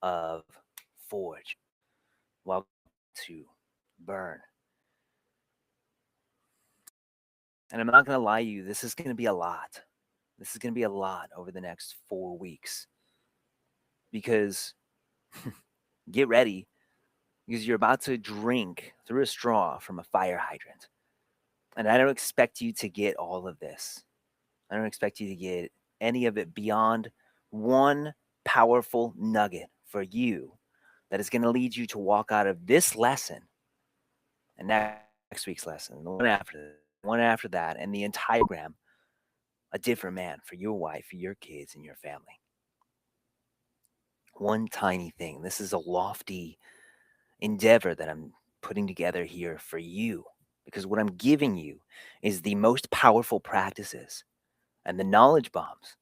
of Forge. Welcome to Burn. And I'm not going to lie to you, this is going to be a lot. This is going to be a lot over the next 4 weeks because get ready because you're about to drink through a straw from a fire hydrant. And I don't expect you to get all of this. I don't expect you to get any of it beyond one powerful nugget for you that is going to lead you to walk out of this lesson and next week's lesson, the one after that, and the entire program, a different man for your wife, for your kids, and your family. One tiny thing. This is a lofty endeavor that I'm putting together here for you because what I'm giving you is the most powerful practices and the knowledge bombs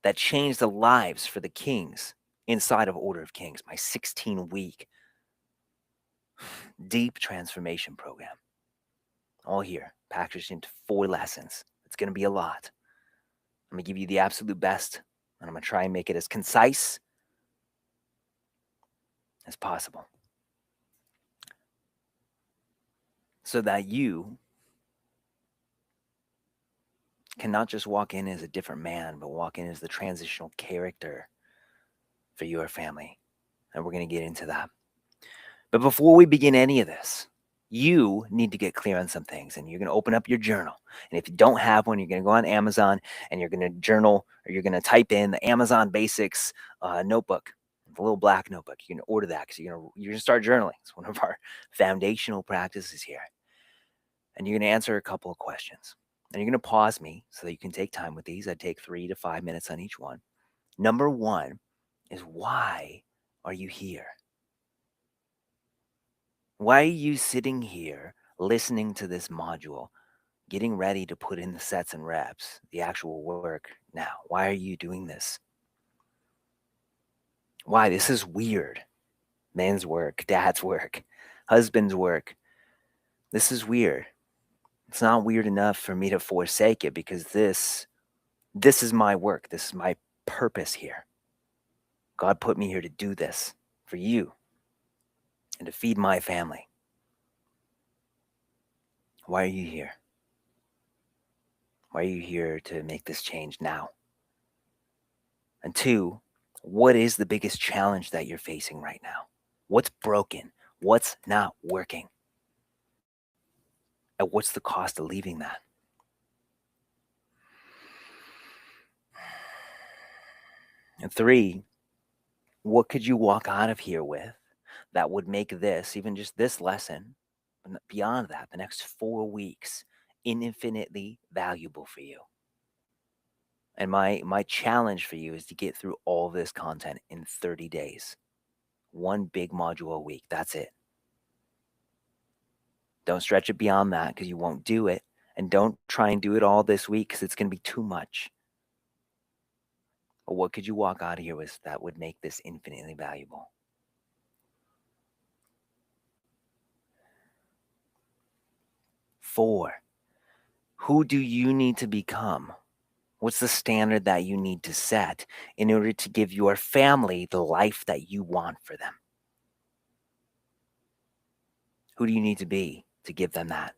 that changed the lives for the kings inside of Order of Kings, my 16-week deep transformation program. All here, packaged into 4 lessons. It's going to be a lot. I'm going to give you the absolute best, and I'm going to try and make it as concise as possible so that you can not just walk in as a different man, but walk in as the transitional character for your family. And we're going to get into that. But before we begin any of this, you need to get clear on some things, and you're going to open up your journal. And if you don't have one, you're going to go on Amazon and you're going to journal, or you're going to type in the Amazon Basics notebook, the little black notebook. You're going to order that because you're going to start journaling. It's one of our foundational practices here. And you're going to answer a couple of questions. And you're going to pause me so that you can take time with these. I take 3 to 5 minutes on each one. Number 1 is, why are you here? Why are you sitting here listening to this module, getting ready to put in the sets and reps, the actual work now? Why are you doing this? Why? This is weird. Man's work, dad's work, husband's work. This is weird. It's not weird enough for me to forsake it because this is my work. This is my purpose here. God put me here to do this for you and to feed my family. Why are you here? Why are you here to make this change now? And 2, what is the biggest challenge that you're facing right now? What's broken? What's not working? And what's the cost of leaving that? And 3, what could you walk out of here with that would make this, even just this lesson, and beyond that, the next 4 weeks, infinitely valuable for you? And my challenge for you is to get through all this content in 30 days. One big module a week. That's it. Don't stretch it beyond that because you won't do it. And don't try and do it all this week because it's going to be too much. But what could you walk out of here with that would make this infinitely valuable? Four, who do you need to become? What's the standard that you need to set in order to give your family the life that you want for them? Who do you need to be to give them that?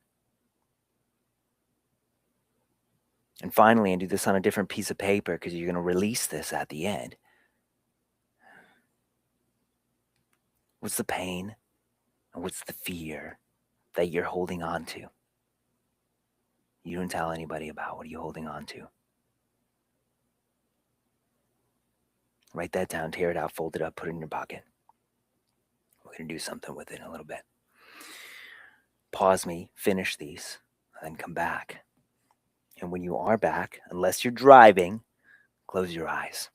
And finally, and do this on a different piece of paper because you're going to release this at the end. What's the pain and what's the fear that you're holding on to? You don't tell anybody about. What are you holding on to? Write that down, tear it out, fold it up, put it in your pocket. We're going to do something with it in a little bit. Pause me, finish these, and then come back. And when you are back, unless you're driving, close your eyes.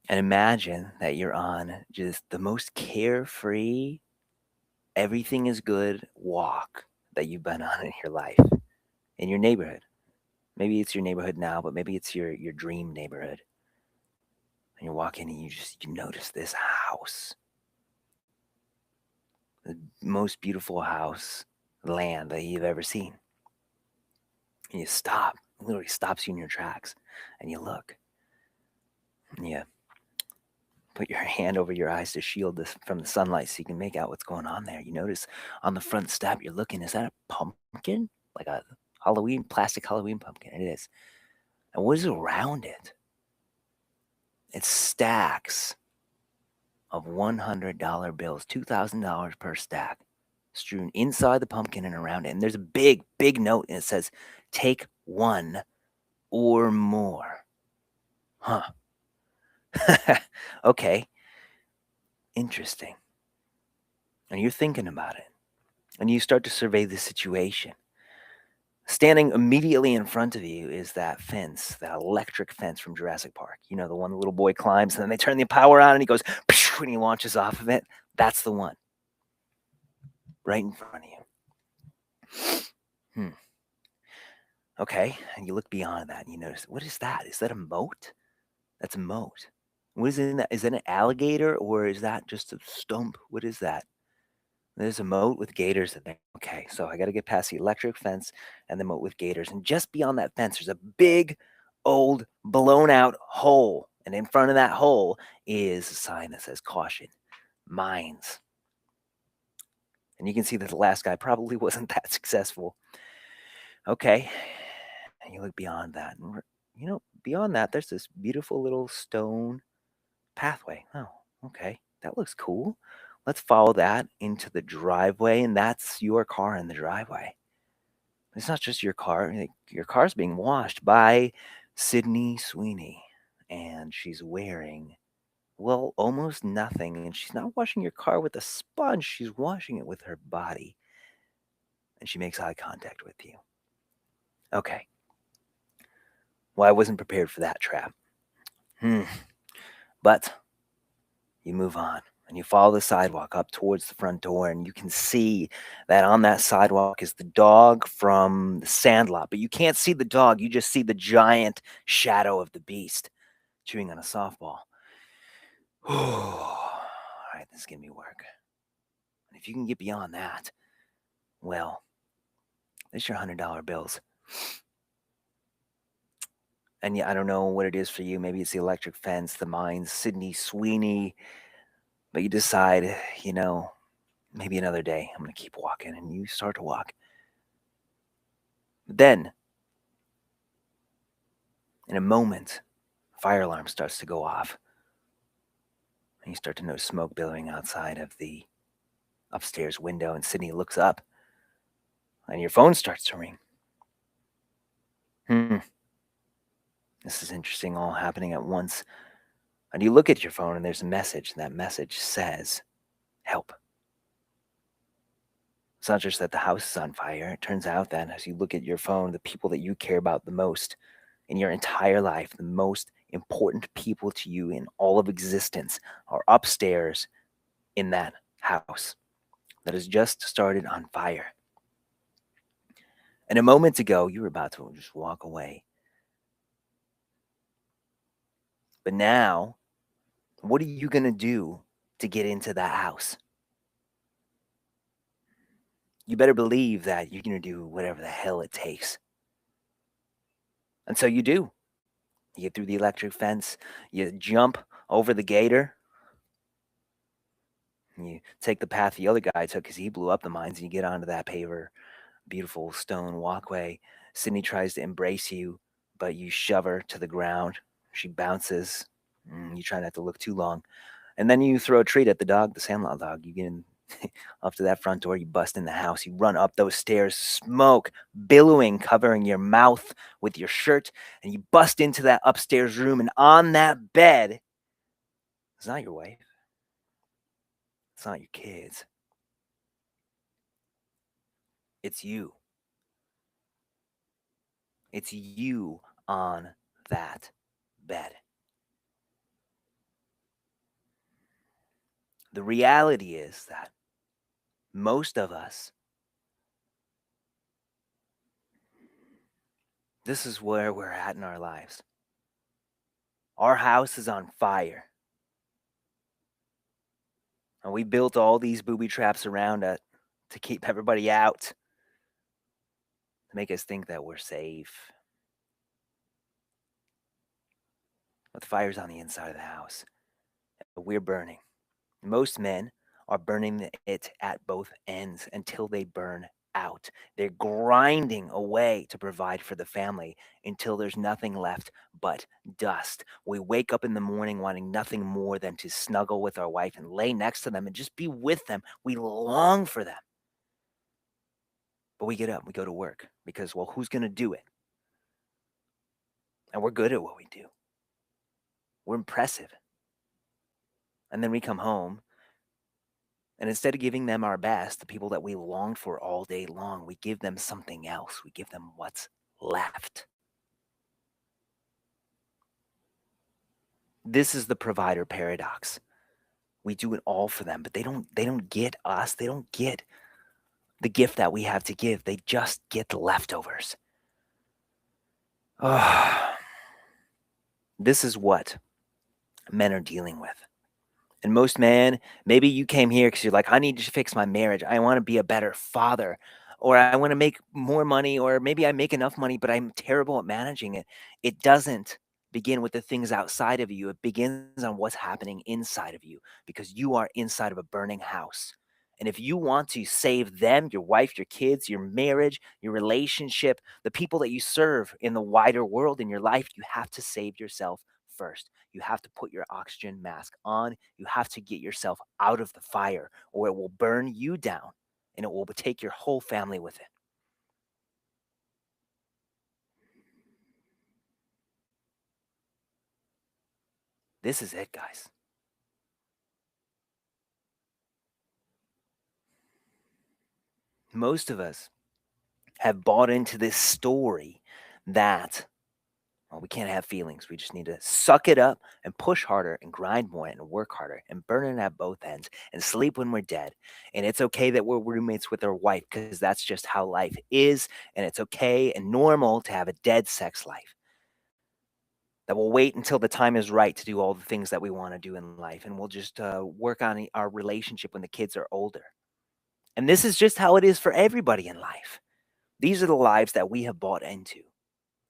And imagine that you're on just the most carefree, everything is good walk that you've been on in your life, in your neighborhood. Maybe it's your neighborhood now, but maybe it's your dream neighborhood. And you're walking and you notice this house. The most beautiful house, land that you've ever seen. And you stop. It literally stops you in your tracks. And you look. And you Put your hand over your eyes to shield this from the sunlight so you can make out what's going on there. You notice on the front step, you're looking, is that a pumpkin? Like a Halloween, plastic Halloween pumpkin. It is. And what is around it? It's stacks of $100 bills, $2,000 per stack, strewn inside the pumpkin and around it. And there's a big, big note, and it says, take one or more. Huh. Okay. Interesting. And you're thinking about it. And you start to survey the situation. Standing immediately in front of you is that fence, that electric fence from Jurassic Park. You know, the one the little boy climbs and then they turn the power on and he goes, "Phew," and he launches off of it. That's the one right in front of you. Hmm. Okay. And you look beyond that and you notice, what is that? Is that a moat? That's a moat. What is in that? Is that an alligator or is that just a stump? What is that? There's a moat with gators in there. Okay, so I got to get past the electric fence and the moat with gators. And just beyond that fence, there's a big, old, blown out hole. And in front of that hole is a sign that says caution, mines. And you can see that the last guy probably wasn't that successful. Okay, and you look beyond that. And beyond that, there's this beautiful little stone pathway. Oh, okay. That looks cool. Let's follow that into the driveway, and that's your car in the driveway. It's not just your car. Your car's being washed by Sydney Sweeney, and she's wearing, well, almost nothing. And she's not washing your car with a sponge, she's washing it with her body. And she makes eye contact with you. Okay. Well, I wasn't prepared for that trap. But you move on and you follow the sidewalk up towards the front door, and you can see that on that sidewalk is the dog from the Sandlot, but you can't see the dog. You just see the giant shadow of the beast chewing on a softball. All right, this is gonna be work. And if you can get beyond that, well, there's your $100 bills. And yeah, I don't know what it is for you. Maybe it's the electric fence, the mines, Sydney Sweeney, but you decide, maybe another day I'm going to keep walking, and you start to walk. Then, in a moment, fire alarm starts to go off, and you start to notice smoke billowing outside of the upstairs window, and Sydney looks up, and your phone starts to ring. This is interesting, all happening at once. And you look at your phone, and there's a message, and that message says, help. It's not just that the house is on fire. It turns out that as you look at your phone, the people that you care about the most in your entire life, the most important people to you in all of existence, are upstairs in that house that has just started on fire. And a moment ago, you were about to just walk away. But now, what are you going to do to get into that house? You better believe that you're going to do whatever the hell it takes. And so you do. You get through the electric fence, you jump over the gator, and you take the path the other guy took because he blew up the mines, and you get onto that paver, beautiful stone walkway. Sydney tries to embrace you, but you shove her to the ground. She bounces. You try not to look too long. And then you throw a treat at the dog, the Sandlot dog. You get in up to that front door, you bust in the house, you run up those stairs, smoke billowing, covering your mouth with your shirt, and you bust into that upstairs room, and on that bed, it's not your wife, it's not your kids, it's you. It's you on that bed. The reality is that most of us, this is where we're at in our lives. Our house is on fire. And we built all these booby traps around it to keep everybody out, to make us think that we're safe. But the fire's on the inside of the house. we're burning. Most men are burning it at both ends until they burn out. They're grinding away to provide for the family until there's nothing left but dust. We wake up in the morning wanting nothing more than to snuggle with our wife and lay next to them and just be with them. We long for them. But we get up, we go to work because, well, who's going to do it? And we're good at what we do. We're impressive. And then we come home, and instead of giving them our best, the people that we longed for all day long, we give them something else. We give them what's left. This is the provider paradox. We do it all for them, but they don't get us. They don't get the gift that we have to give. They just get the leftovers. This is what men are dealing with. And most men, maybe you came here because you're like, I need to fix my marriage. I want to be a better father, or I want to make more money, or maybe I make enough money, but I'm terrible at managing it. It doesn't begin with the things outside of you. It begins on what's happening inside of you because you are inside of a burning house. And if you want to save them, your wife, your kids, your marriage, your relationship, the people that you serve in the wider world in your life, you have to save yourself first. You have to put your oxygen mask on. You have to get yourself out of the fire, or it will burn you down and it will take your whole family with it. This is it, guys. Most of us have bought into this story that, well, we can't have feelings. We just need to suck it up and push harder and grind more and work harder and burn it at both ends and sleep when we're dead. And it's okay that we're roommates with our wife because that's just how life is. And it's okay and normal to have a dead sex life. That we'll wait until the time is right to do all the things that we want to do in life. And we'll just work on our relationship when the kids are older. And this is just how it is for everybody in life. These are the lives that we have bought into.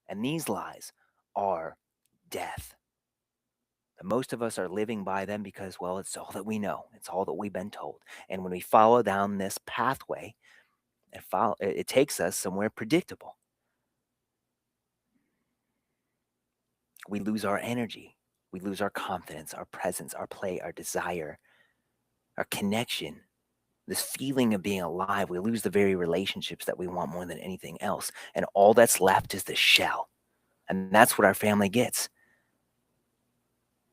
And these lies are death. And most of us are living by them because, well, it's all that we know. It's all that we've been told. And when we follow down this pathway, it takes us somewhere predictable. We lose our energy. We lose our confidence, our presence, our play, our desire, our connection, this feeling of being alive. We lose the very relationships that we want more than anything else. And all that's left is the shell. And that's what our family gets.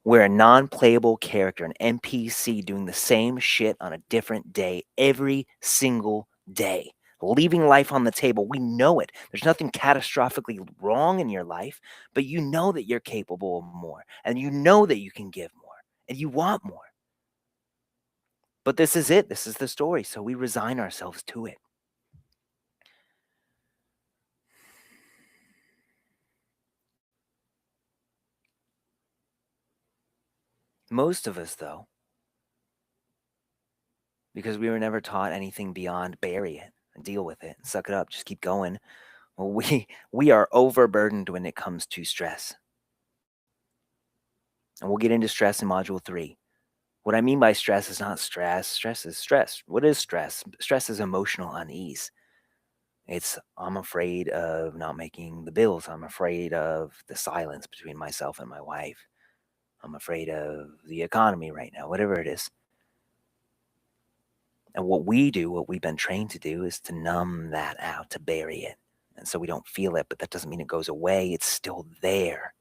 We're a non playable character, an NPC doing the same shit on a different day every single day, leaving life on the table. We know it. There's nothing catastrophically wrong in your life, but you know that you're capable of more, and you know that you can give more, and you want more. But this is it. This is the story. So we resign ourselves to it. Most of us, though, because we were never taught anything beyond bury it and deal with it and suck it up, just keep going. Well, we are overburdened when it comes to stress. And we'll get into stress in module 3. What I mean by stress is not stress. Stress is stress. What is stress? Stress is emotional unease. It's I'm afraid of not making the bills. I'm afraid of the silence between myself and my wife. I'm afraid of the economy right now, whatever it is. And what we do, what we've been trained to do, is to numb that out, to bury it. And so we don't feel it, but that doesn't mean it goes away. It's still there.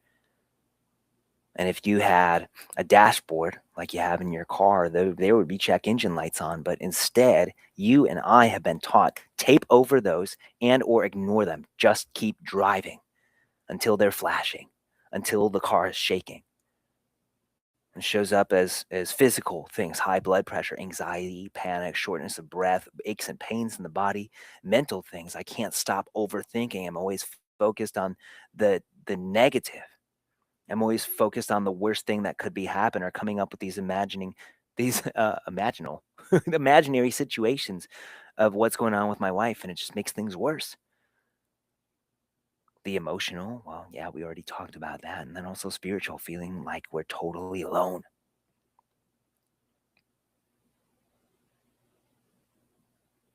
And if you had a dashboard like you have in your car, there would be check engine lights on. But instead, you and I have been taught tape over those and or ignore them. Just keep driving until they're flashing, until the car is shaking. It shows up as physical things: high blood pressure, anxiety, panic, shortness of breath, aches and pains in the body. Mental things: I can't stop overthinking. I'm always focused on the negative. I'm always focused on the worst thing that could be happen, or coming up with these imaginal imaginary situations of what's going on with my wife, and it just makes things worse. The emotional, well, yeah, we already talked about that. And then also spiritual, feeling like we're totally alone.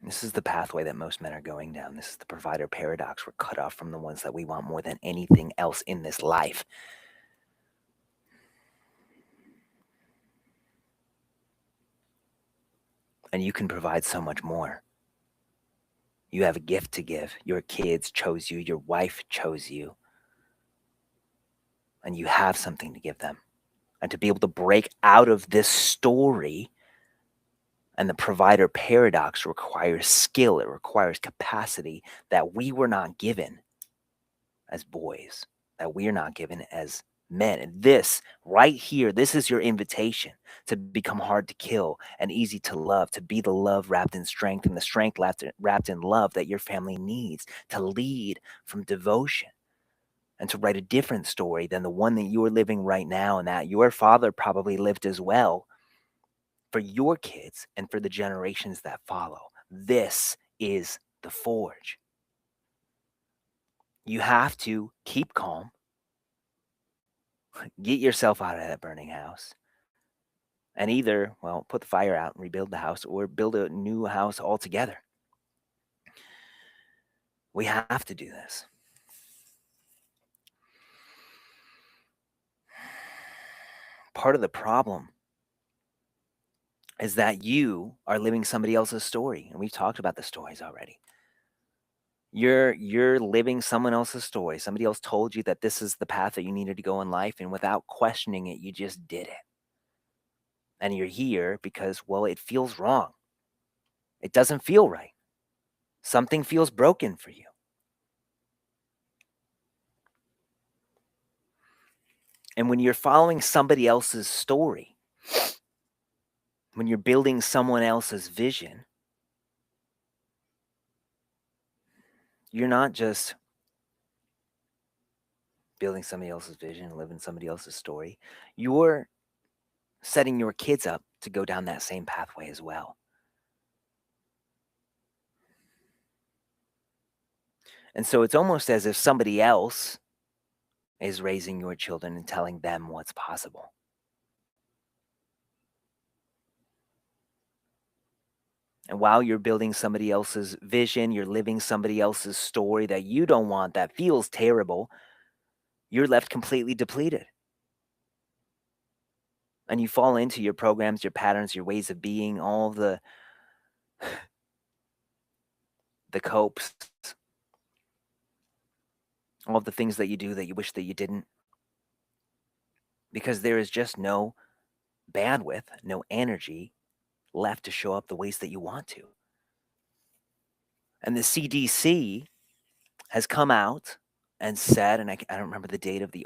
This is the pathway that most men are going down. This is the provider paradox. We're cut off from the ones that we want more than anything else in this life. And you can provide so much more. You have a gift to give. Your kids chose you, your wife chose you, and you have something to give them. And to be able to break out of this story and the provider paradox requires skill, it requires capacity that we were not given as boys, that we are not given as men. And this right here, this is your invitation to become hard to kill and easy to love, to be the love wrapped in strength and the strength wrapped in love that your family needs, to lead from devotion and to write a different story than the one that you are living right now and that your father probably lived as well for your kids and for the generations that follow. This is the forge. You have to keep calm, get yourself out of that burning house, and either, well, put the fire out and rebuild the house or build a new house altogether. We have to do this. Part of the problem is that you are living somebody else's story, and we've talked about the stories already. You're living someone else's story. Somebody else told you that this is the path that you needed to go in life, and without questioning it, you just did it. And you're here because, well, it feels wrong. It doesn't feel right. Something feels broken for you. And when you're following somebody else's story, when you're building someone else's vision, you're not just building somebody else's vision, living somebody else's story. You're setting your kids up to go down that same pathway as well. And so it's almost as if somebody else is raising your children and telling them what's possible. And while you're building somebody else's vision, you're living somebody else's story that you don't want, that feels terrible, you're left completely depleted. And you fall into your programs, your patterns, your ways of being, all the copes, all of the things that you do that you wish that you didn't. Because there is just no bandwidth, no energy left to show up the ways that you want to. And the CDC has come out and said, and I don't remember the date of the